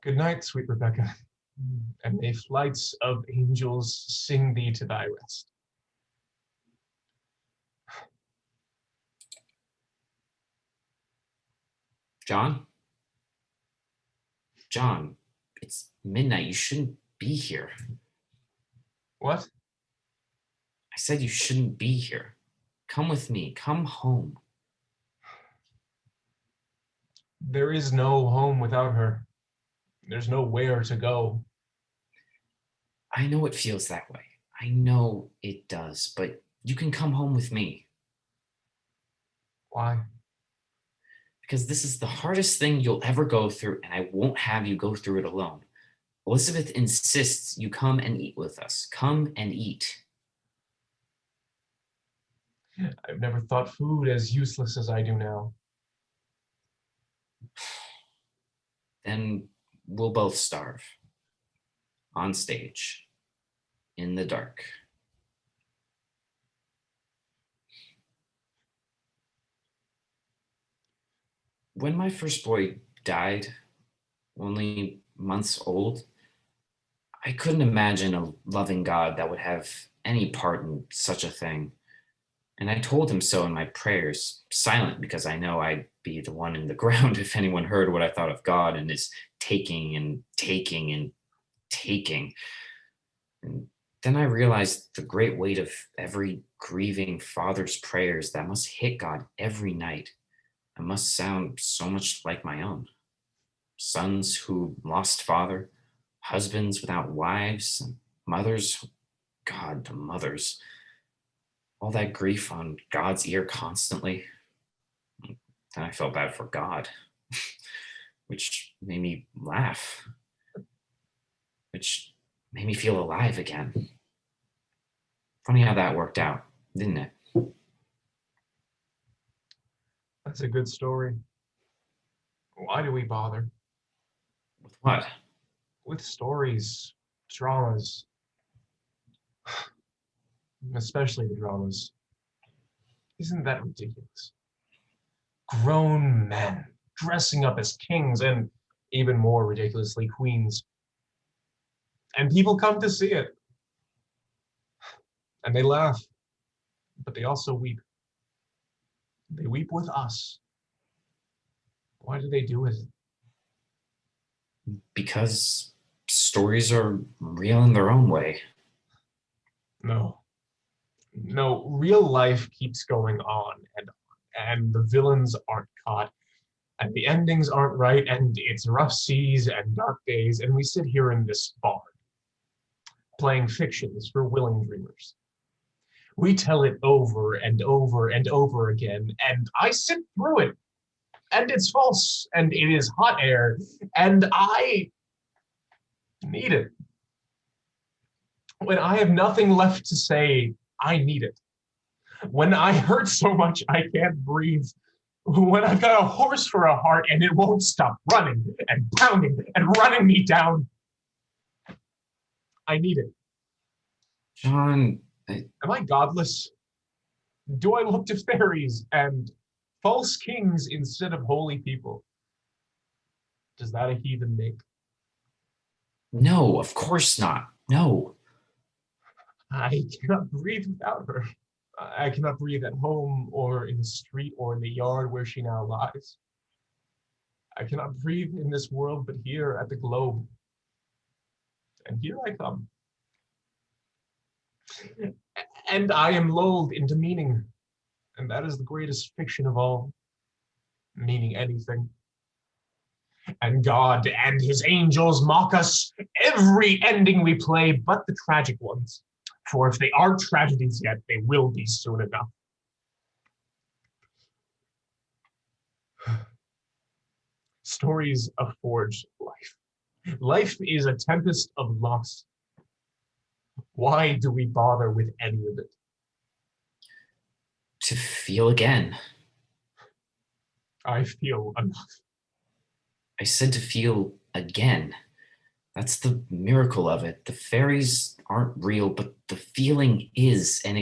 Good night, sweet Rebecca, and may flights of angels sing thee to thy rest. John? John, it's midnight. You shouldn't be here. What? I said you shouldn't be here. Come with me. Come home. There is no home without her. There's nowhere to go. I know it feels that way. I know it does, but you can come home with me. Why? Because this is the hardest thing you'll ever go through, and I won't have you go through it alone. Elizabeth insists you come and eat with us. Come and eat. I've never thought food as useless as I do now. Then we'll both starve. On stage. In the dark. When my first boy died, only months old, I couldn't imagine a loving God that would have any part in such a thing. And I told him so in my prayers, silent, because I know I'd be the one in the ground if anyone heard what I thought of God and his taking and taking and taking. And then I realized the great weight of every grieving father's prayers that must hit God every night and must sound so much like my own. Sons who lost father, husbands without wives, and mothers, God, the mothers. All that grief on God's ear constantly. Then I felt bad for God, which made me laugh, which made me feel alive again. Funny how that worked out, didn't it? That's a good story. Why do we bother? With what? With stories, dramas. Especially the dramas. Isn't that ridiculous? Grown men dressing up as kings and even more ridiculously queens. And people come to see it. And they laugh, but they also weep. They weep with us. Why do they do it? Because stories are real in their own way. No, real life keeps going on, and the villains aren't caught, and the endings aren't right, and it's rough seas and dark days, and we sit here in this barn, playing fictions for willing dreamers. We tell it over and over and over again, and I sit through it, and it's false, and it is hot air, and I need it. When I have nothing left to say, I need it. When I hurt so much I can't breathe. When I've got a horse for a heart and it won't stop running and pounding and running me down. I need it. John, Am I godless? Do I look to fairies and false kings instead of holy people? Does that a heathen make? No, of course not. No. I cannot breathe without her. I cannot breathe at home or in the street or in the yard where she now lies. I cannot breathe in this world but here at the globe. And here I come. And I am lulled into meaning. And that is the greatest fiction of all. Meaning anything. And God and his angels mock us every ending we play but the tragic ones. For if they are tragedies yet, they will be soon enough. Stories of forged life. Life is a tempest of loss. Why do we bother with any of it? To feel again. I feel enough. I said to feel again. That's the miracle of it. The fairies aren't real, but the feeling is, and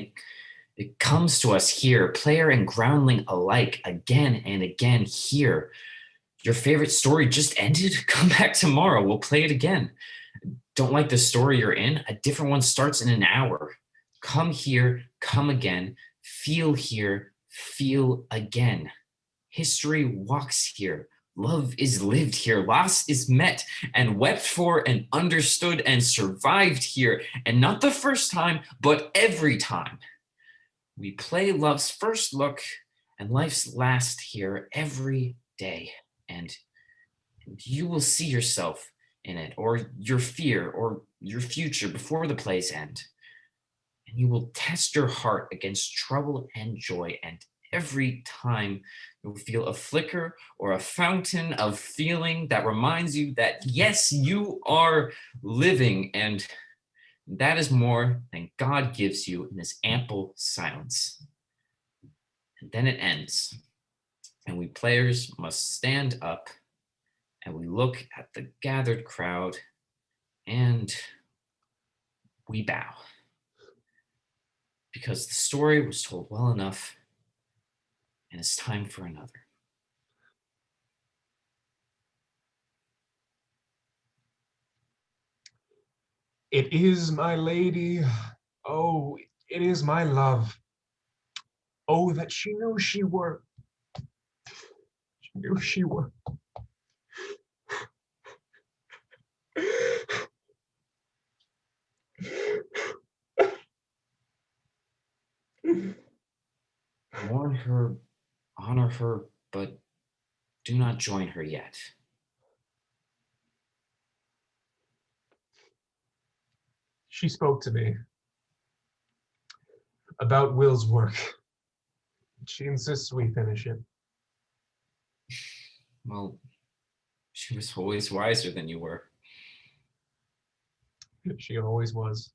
it comes to us here, player and groundling alike, again and again here. Your favorite story just ended? Come back tomorrow. We'll play it again. Don't like the story you're in? A different one starts in an hour. Come here, come again. Feel here, feel again. History walks here. Love is lived here. Loss is met and wept for and understood and survived here. And not the first time, but every time. We play love's first look and life's last here every day. And you will see yourself in it, or your fear, or your future before the play's end. And you will test your heart against trouble and joy, and every time you'll feel a flicker or a fountain of feeling that reminds you that, yes, you are living, and that is more than God gives you in his ample silence. And then it ends, and we players must stand up, and we look at the gathered crowd, and we bow. Because the story was told well enough, and it's time for another. It is my lady. Oh, it is my love. Oh, that she knew she were. She knew she were. Mourn her, honor her, but do not join her yet. She spoke to me about Will's work. She insists we finish it. Well, she was always wiser than you were. She always was.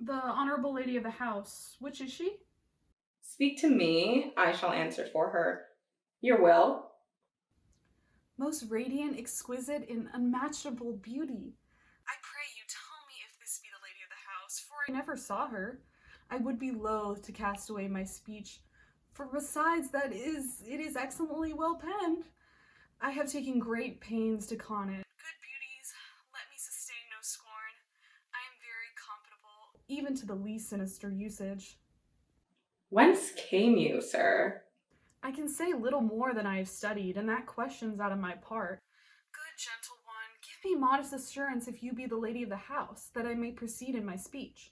The Honorable Lady of the House. Which is she? Speak to me, I shall answer for her. Your will? Most radiant, exquisite, and unmatchable beauty. I pray you tell me if this be the Lady of the House, for I never saw her. I would be loath to cast away my speech, for besides that it is excellently well penned. I have taken great pains to con it. Good beauties, let me sustain no scorn. I am very compatible, even to the least sinister usage. Whence came you, sir? I can say little more than I have studied, and that question's out of my part. Good gentle one, give me modest assurance if you be the lady of the house, that I may proceed in my speech.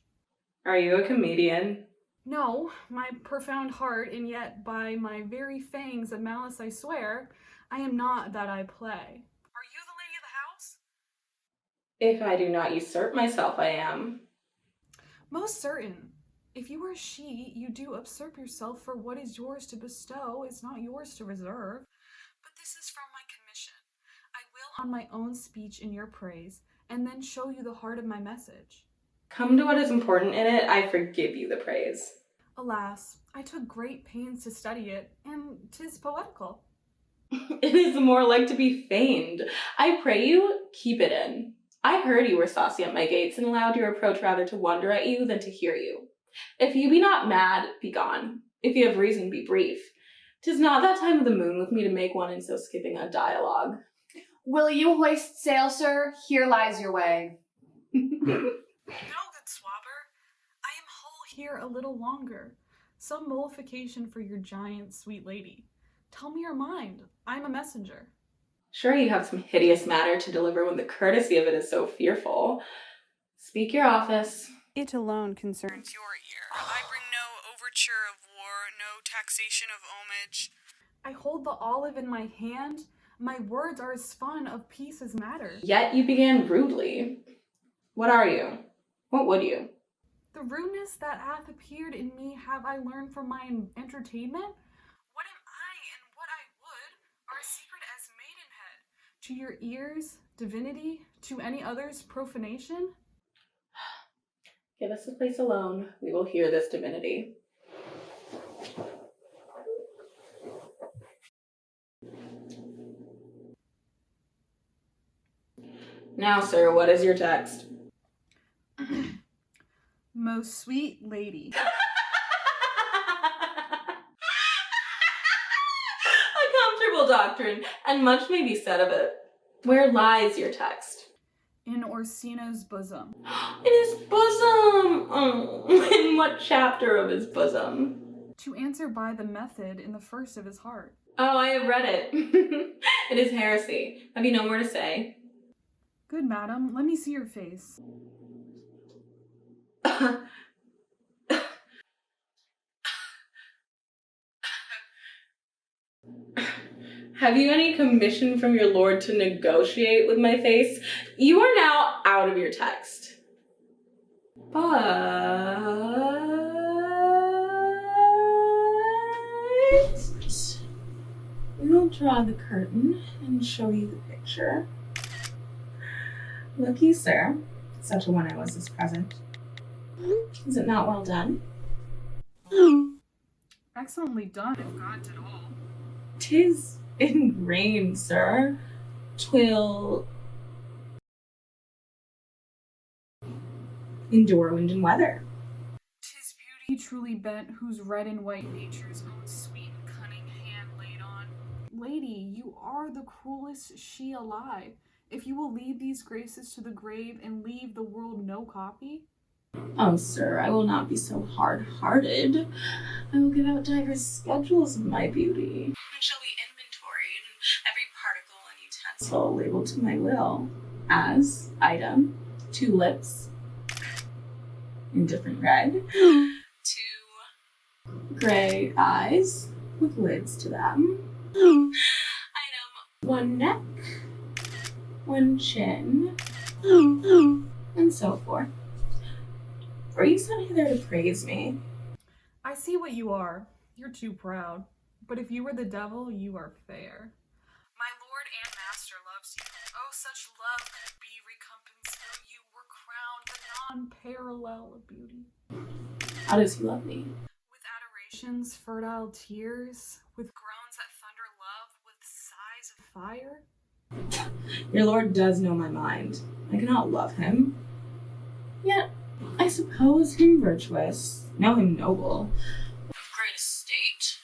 Are you a comedian? No, my profound heart, and yet by my very fangs of malice I swear, I am not that I play. Are you the lady of the house? If I do not usurp myself, I am. Most certain. If you are she, you do usurp yourself, for what is yours to bestow is not yours to reserve. But this is from my commission. I will on my own speech in your praise, and then show you the heart of my message. Come to what is important in it, I forgive you the praise. Alas, I took great pains to study it, and 'tis poetical. It is more like to be feigned. I pray you, keep it in. I heard you were saucy at my gates, and allowed your approach rather to wonder at you than to hear you. If you be not mad, be gone. If you have reason, be brief. 'Tis not that time of the moon with me to make one in so skipping a dialogue. Will you hoist sail, sir? Here lies your way. No, good swabber. I am whole here a little longer. Some mollification for your giant sweet lady. Tell me your mind. I am a messenger. Sure you have some hideous matter to deliver when the courtesy of it is so fearful. Speak your office. It alone concerns your ear. I bring no overture of war, no taxation of homage. I hold the olive in my hand. My words are as fun of peace as matter. Yet you began rudely. What are you? What would you? The rudeness that hath appeared in me have I learned from my entertainment? What am I To your ears, divinity? To any others, profanation? Give us a place alone. We will hear this divinity. Now, sir, what is your text? Most sweet lady. A comfortable doctrine, and much may be said of it. Where lies your text? In Orsino's bosom. In his bosom! Oh, in what chapter of his bosom? To answer by the method in the first of his heart. Oh, I have read it. It is heresy. Have you no more to say? Good madam, let me see your face. Have you any commission from your lord to negotiate with my face? You are now out of your text. But we'll draw the curtain and show you the picture. Look you, sir. Such a one I was this present. Is it not well done? Excellently done, if God did all. 'Tis in rain, sir. 'Twill endure wind and weather. 'Tis beauty truly bent, whose red and white nature's own sweet and cunning hand laid on. Lady, you are the cruelest she alive. If you will leave these graces to the grave and leave the world no copy. Oh, sir, I will not be so hard-hearted. I will give out diverse schedules of my beauty. It shall be inventoried, and every particle and utensil labeled to my will. As, item, 2 lips, indifferent red, 2 gray eyes with lids to them, item, 1 neck, 1 chin, and so forth. Were you sent hither to praise me? I see what you are. You're too proud. But if you were the devil, you are fair. My lord and master loves you. Oh, such love could be recompensed though you were crowned the non-parallel of beauty. How does he love me? With adorations, fertile tears, with groans that thunder love, with sighs of fire. Your lord does know my mind. I cannot love him. Yet, I suppose him virtuous, know him noble, of great estate,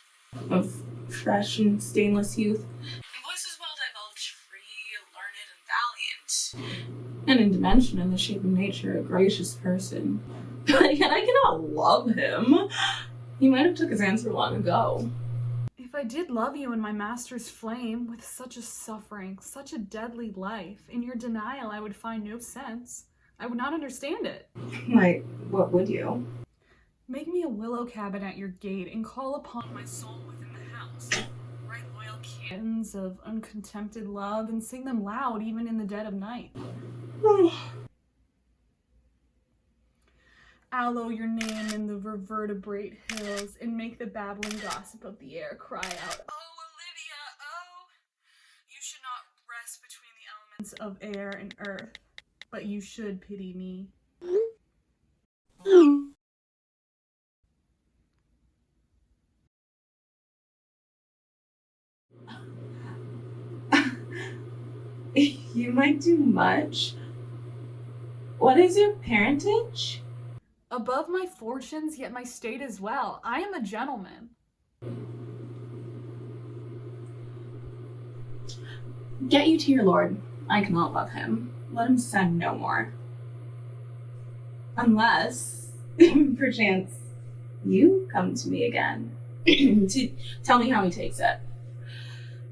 of fresh and stainless youth, in voices well divulged, free, learned, and valiant, and in dimension and the shape of nature a gracious person. But yet I cannot love him. He might have took his answer long ago. If I did love you in my master's flame, with such a suffering, such a deadly life, in your denial I would find no sense. I would not understand it. Why, what would you? Make me a willow cabin at your gate and call upon my soul within the house. Write loyal canons of uncontempted love and sing them loud even in the dead of night. Aloe your name in the vertebrate hills and make the babbling gossip of the air cry out, "Oh, Olivia, oh!" You should not rest between the elements of air and earth, but you should pity me. You might do much. What is your parentage? Above my fortunes, yet my state as well. I am a gentleman. Get you to your lord. I cannot love him. Let him send no more. Unless, perchance, you come to me again to tell me how he takes it.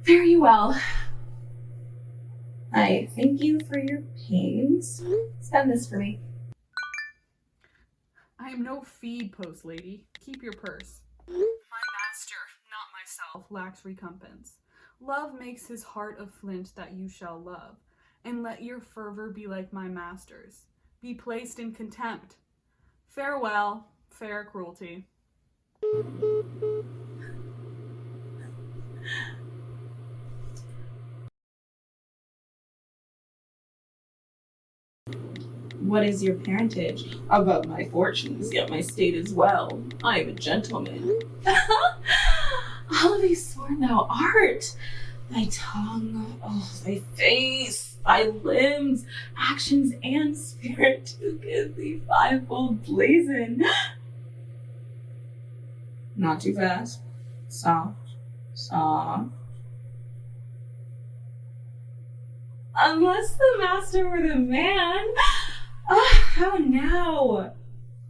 Fare you well. I thank you for your pains. Spend this for me. I am no feed post, lady. Keep your purse. My master, not myself, lacks recompense. Love makes his heart of flint that you shall love, and let your fervor be like my master's. Be placed in contempt. Farewell, fair cruelty. What is your parentage? Above my fortunes, yet my state is well. I am a gentleman. Olivia, sworn thou art. Thy tongue, oh, thy face, thy limbs, actions, and spirit to give thee fivefold blazon. Not too fast. Soft, soft. Unless the master were the man. Ah, how now?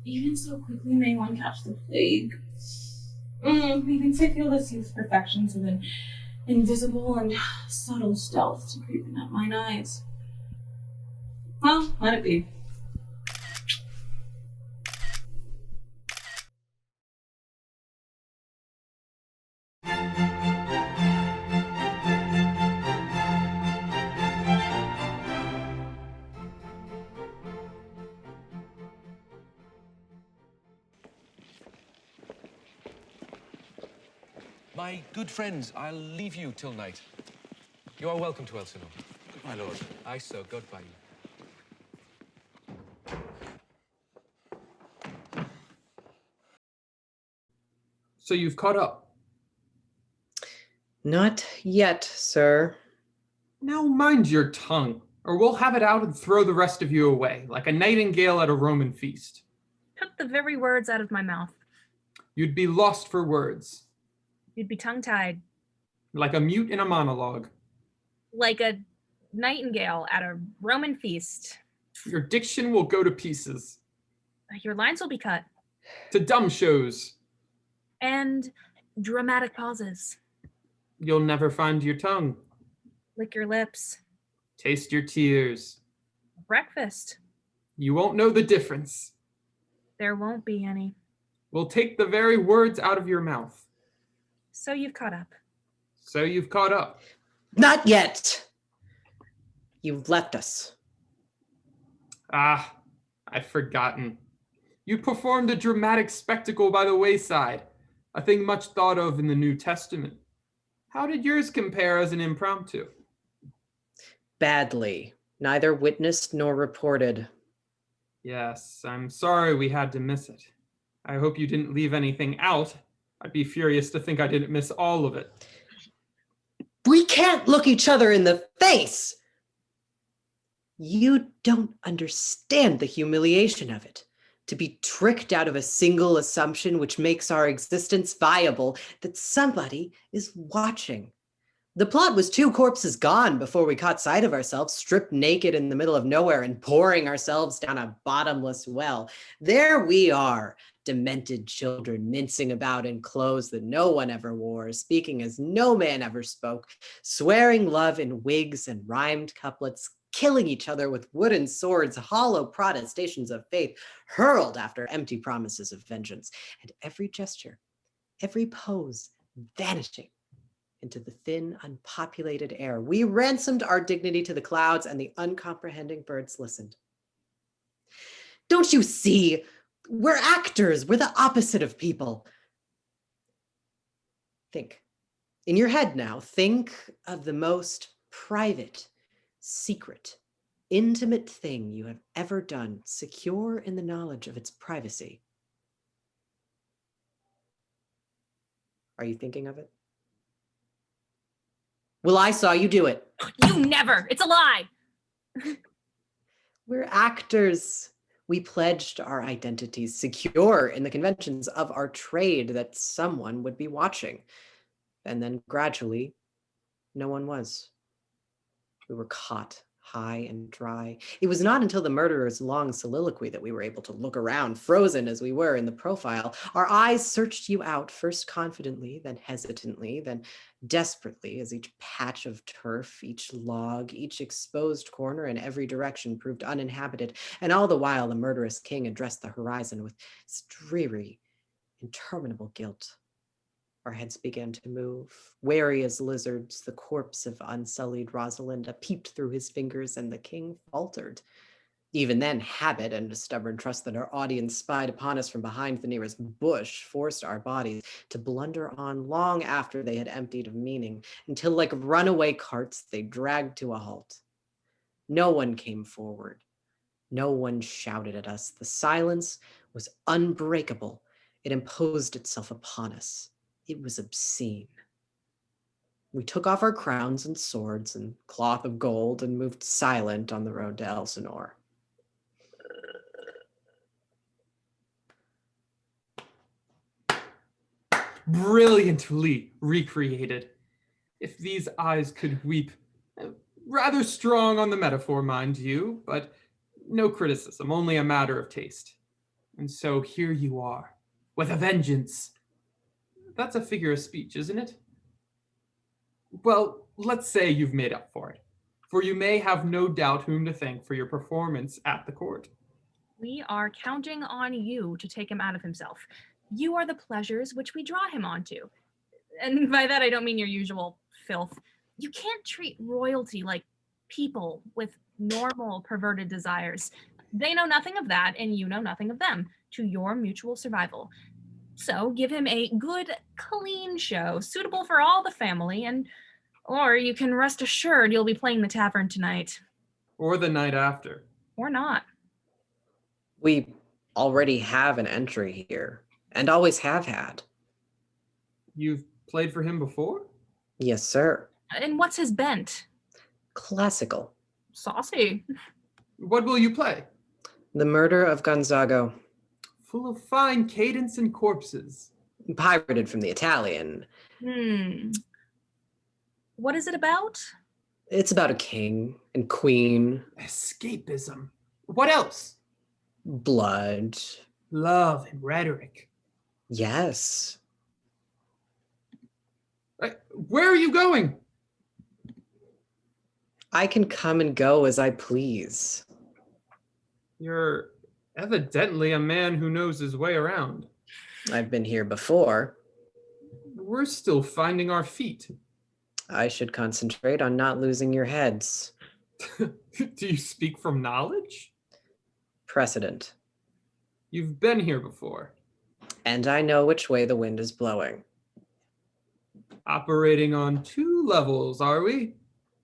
Even so quickly may one catch the plague. Methinks I feel this youth's perfections of an invisible and subtle stealth to creeping at mine eyes. Well, let it be. My good friends, I'll leave you till night. You are welcome to Elsinore. Good, my lord. Aye, so, God by you. So you've caught up. Not yet, sir. Now mind your tongue, or we'll have it out and throw the rest of you away, like a nightingale at a Roman feast. Took the very words out of my mouth. You'd be lost for words. You'd be tongue-tied. Like a mute in a monologue. Like a nightingale at a Roman feast. Your diction will go to pieces. Your lines will be cut. To dumb shows. And dramatic pauses. You'll never find your tongue. Lick your lips. Taste your tears. Breakfast. You won't know the difference. There won't be any. We'll take the very words out of your mouth. So you've caught up. So you've caught up. Not yet. You've left us. Ah, I'd forgotten. You performed a dramatic spectacle by the wayside, a thing much thought of in the New Testament. How did yours compare as an impromptu? Badly. Neither witnessed nor reported. Yes, I'm sorry we had to miss it. I hope you didn't leave anything out. I'd be furious to think I didn't miss all of it. We can't look each other in the face. You don't understand the humiliation of it. To be tricked out of a single assumption which makes our existence viable, that somebody is watching. The plot was 2 corpses gone before we caught sight of ourselves, stripped naked in the middle of nowhere and pouring ourselves down a bottomless well. There we are, demented children mincing about in clothes that no one ever wore, speaking as no man ever spoke, swearing love in wigs and rhymed couplets, killing each other with wooden swords, hollow protestations of faith, hurled after empty promises of vengeance, and every gesture, every pose vanishing into the thin, unpopulated air. We ransomed our dignity to the clouds, and the uncomprehending birds listened. Don't you see? We're actors. We're the opposite of people. Think. In your head now, think of the most private, secret, intimate thing you have ever done, secure in the knowledge of its privacy. Are you thinking of it? Well, I saw you do it. You never. It's a lie. We're actors. We pledged our identities, secure in the conventions of our trade, that someone would be watching. And then gradually, no one was. We were caught high and dry. It was not until the murderer's long soliloquy that we were able to look around, frozen as we were in the profile. Our eyes searched you out, first confidently, then hesitantly, then desperately, as each patch of turf, each log, each exposed corner in every direction proved uninhabited. And all the while, the murderous king addressed the horizon with its dreary, interminable guilt. Our heads began to move. Wary as lizards, the corpse of unsullied Rosalinda peeped through his fingers, and the king faltered. Even then, habit and a stubborn trust that our audience spied upon us from behind the nearest bush forced our bodies to blunder on long after they had emptied of meaning, until like runaway carts, they dragged to a halt. No one came forward. No one shouted at us. The silence was unbreakable. It imposed itself upon us. It was obscene. We took off our crowns and swords and cloth of gold and moved silent on the road to Elsinore. Brilliantly recreated. If these eyes could weep. Rather strong on the metaphor, mind you, but no criticism, only a matter of taste. And so here you are, with a vengeance. That's a figure of speech, isn't it? Well, let's say you've made up for it, for you may have no doubt whom to thank for your performance at the court. We are counting on you to take him out of himself. You are the pleasures which we draw him onto. And by that, I don't mean your usual filth. You can't treat royalty like people with normal perverted desires. They know nothing of that, and you know nothing of them, to your mutual survival. So give him a good, clean show, suitable for all the family, or you can rest assured you'll be playing the tavern tonight. Or the night after. Or not. We already have an entry here, and always have had. You've played for him before? Yes, sir. And what's his bent? Classical. Saucy. What will you play? The Murder of Gonzago. Full of fine cadence and corpses. Pirated from the Italian. What is it about? It's about a king and queen. Escapism. What else? Blood. Love and rhetoric. Yes. Where are you going? I can come and go as I please. You're evidently a man who knows his way around. I've been here before. We're still finding our feet. I should concentrate on not losing your heads. Do you speak from knowledge? Precedent. You've been here before. And I know which way the wind is blowing. Operating on 2 levels, are we?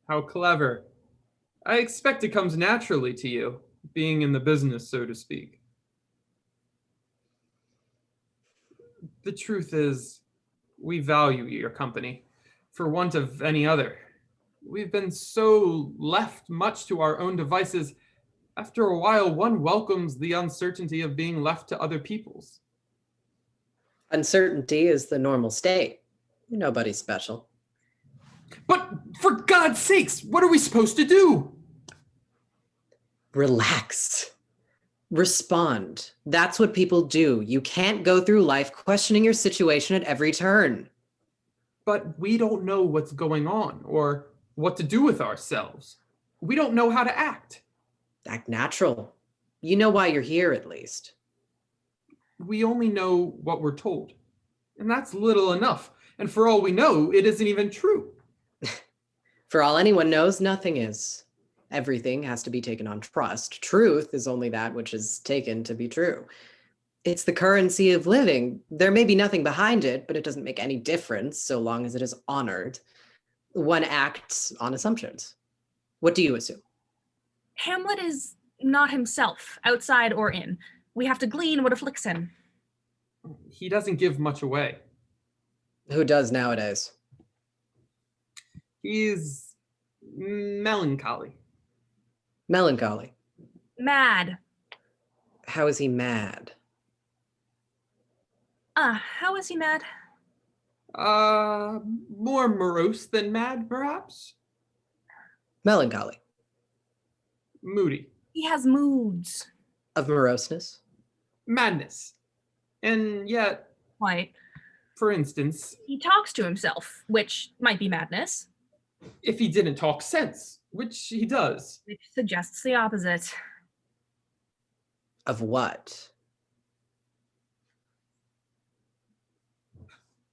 How clever. I expect it comes naturally to you, being in the business, so to speak. The truth is, we value your company, for want of any other. We've been so left much to our own devices, after a while one welcomes the uncertainty of being left to other people's. Uncertainty is the normal state. Nobody's special. But for God's sakes, what are we supposed to do? Relax. Respond. That's what people do. You can't go through life questioning your situation at every turn. But we don't know what's going on or what to do with ourselves. We don't know how to act. Act natural. You know why you're here, at least. We only know what we're told. And that's little enough. And for all we know, it isn't even true. For all anyone knows, nothing is. Everything has to be taken on trust. Truth is only that which is taken to be true. It's the currency of living. There may be nothing behind it, but it doesn't make any difference so long as it is honored. One acts on assumptions. What do you assume? Hamlet is not himself, outside or in. We have to glean what afflicts him. He doesn't give much away. Who does nowadays? He's melancholy. Melancholy. Mad. How is he mad? How is he mad? More morose than mad, perhaps? Melancholy. Moody. He has moods. Of moroseness? Madness. And yet, Quite. for instance, He talks to himself, which might be madness, if he didn't talk sense, which he does. which suggests the opposite. Of what?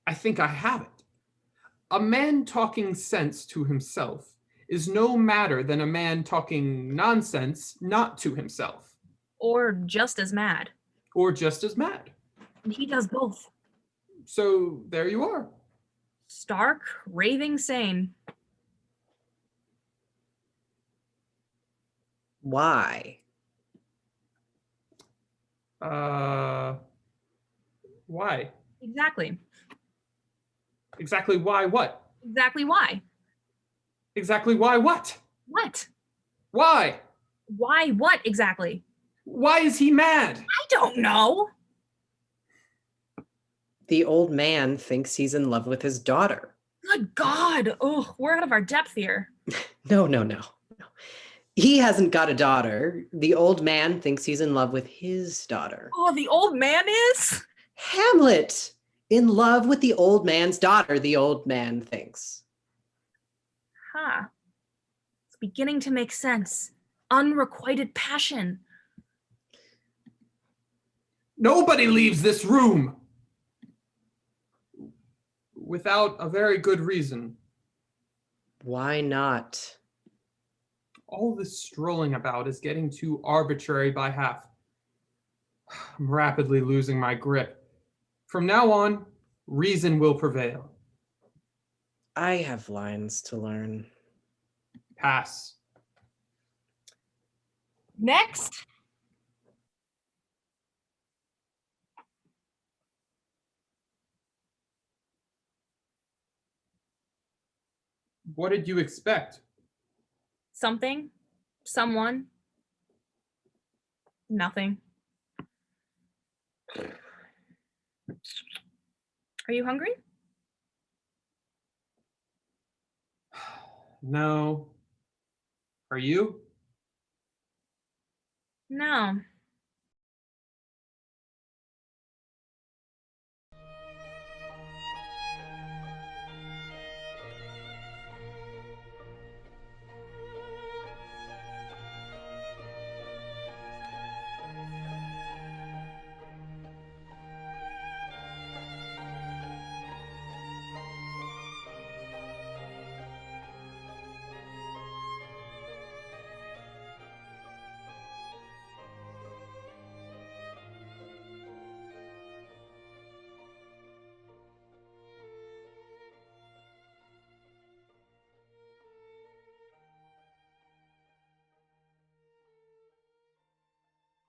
I think I have it. A man talking sense to himself is no madder than a man talking nonsense not to himself. Or just as mad. Or just as mad. And he does both. So there you are. Stark, raving sane. Why? Why? Exactly. Exactly why what? Exactly why? Exactly why what? What? Why? Why what exactly? Why is he mad? I don't know. The old man thinks he's in love with his daughter. Good God. Oh, we're out of our depth here. No. He hasn't got a daughter. The old man thinks he's in love with his daughter. Oh, the old man is? Hamlet! In love with the old man's daughter, the old man thinks. Huh. It's beginning to make sense. Unrequited passion. Nobody leaves this room without a very good reason. Why not? All this strolling about is getting too arbitrary by half. I'm rapidly losing my grip. From now on, reason will prevail. I have lines to learn. Pass. Next. What did you expect? Something. Someone. Nothing. Are you hungry? No. Are you? No.